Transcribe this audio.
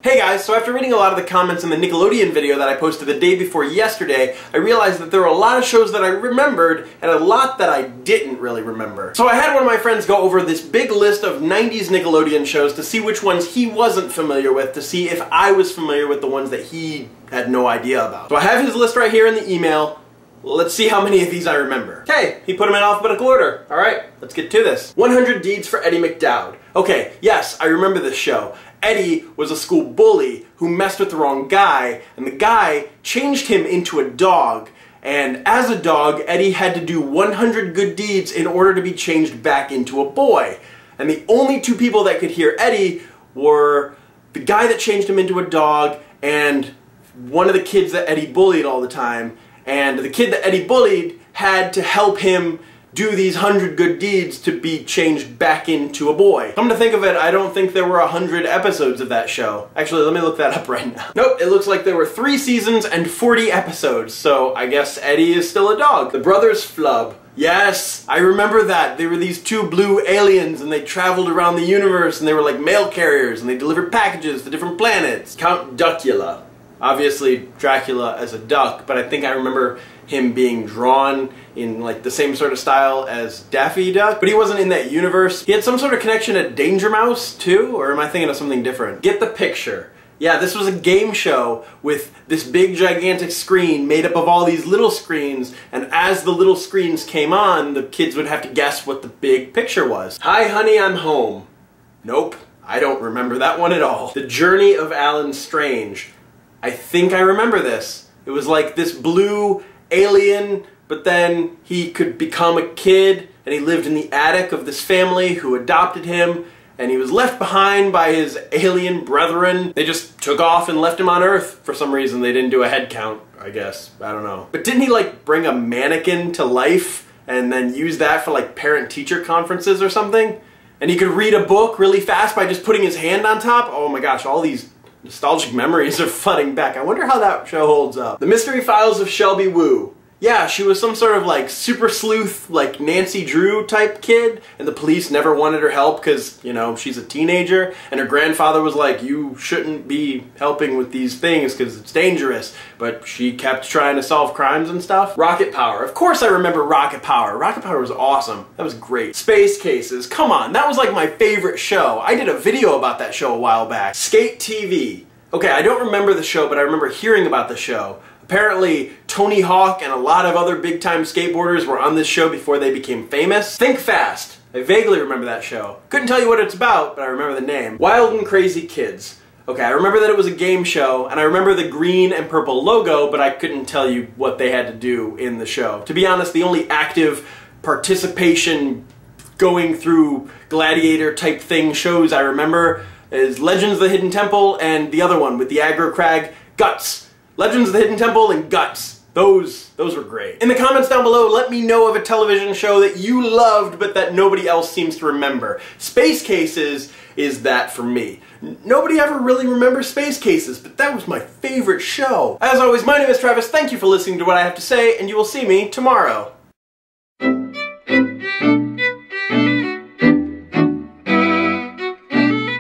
Hey guys, so after reading a lot of the comments in the Nickelodeon video that I posted the day before yesterday, I realized that there were a lot of shows that I remembered and a lot that I didn't really remember. So I had one of my friends go over this big list of 90s Nickelodeon shows to see which ones he wasn't familiar with, to see if I was familiar with the ones that he had no idea about. So I have his list right here in the email. Let's see how many of these I remember. Okay, he put them in alphabetical order. Alright, let's get to this. 100 Deeds for Eddie McDowd. Okay, yes, I remember this show. Eddie was a school bully who messed with the wrong guy, and the guy changed him into a dog. And as a dog, Eddie had to do 100 good deeds in order to be changed back into a boy. And the only two people that could hear Eddie were the guy that changed him into a dog and one of the kids that Eddie bullied all the time. And the kid that Eddie bullied had to help him do these 100 good deeds to be changed back into a boy. Come to think of it, I don't think there were 100 episodes of that show. Actually, let me look that up right now. Nope, it looks like there were 3 seasons and 40 episodes, so I guess Eddie is still a dog. The Brothers Flub. Yes, I remember that. They were these 2 blue aliens and they traveled around the universe and they were like mail carriers and they delivered packages to different planets. Count Duckula. Obviously Dracula as a duck, but I think I remember him being drawn in like the same sort of style as Daffy Duck, but he wasn't in that universe. He had some sort of connection to Danger Mouse too, or am I thinking of something different? Get the picture. Yeah, this was a game show with this big gigantic screen made up of all these little screens, and as the little screens came on, the kids would have to guess what the big picture was. Hi honey, I'm home. Nope, I don't remember that one at all. The Journey of Alan Strange. I think I remember this. It was like this blue alien, but then he could become a kid, and he lived in the attic of this family who adopted him, and he was left behind by his alien brethren. They just took off and left him on Earth for some reason. They didn't do a head count, I guess. I don't know. But didn't he like bring a mannequin to life and then use that for like parent-teacher conferences or something? And he could read a book really fast by just putting his hand on top? Oh my gosh, all these nostalgic memories are flooding back. I wonder how that show holds up. The Mystery Files of Shelby Woo. Yeah, she was some sort of like super sleuth, like Nancy Drew type kid, and the police never wanted her help because, you know, she's a teenager, and her grandfather was like, you shouldn't be helping with these things because it's dangerous, but she kept trying to solve crimes and stuff. Rocket Power. Of course I remember Rocket Power. Rocket Power was awesome. That was great. Space Cases. Come on, that was like my favorite show. I did a video about that show a while back. Skate TV. Okay, I don't remember the show, but I remember hearing about the show. Apparently, Tony Hawk and a lot of other big-time skateboarders were on this show before they became famous. Think Fast. I vaguely remember that show. Couldn't tell you what it's about, but I remember the name. Wild and Crazy Kids. Okay, I remember that it was a game show, and I remember the green and purple logo, but I couldn't tell you what they had to do in the show. To be honest, the only active participation going through gladiator-type thing shows I remember is Legends of the Hidden Temple and the other one with the aggro crag, Guts. Legends of the Hidden Temple and Guts. Those were great. In the comments down below, let me know of a television show that you loved but that nobody else seems to remember. Space Cases is that for me. Nobody ever really remembers Space Cases, but that was my favorite show. As always, my name is Travis. Thank you for listening to what I have to say, and you will see me tomorrow.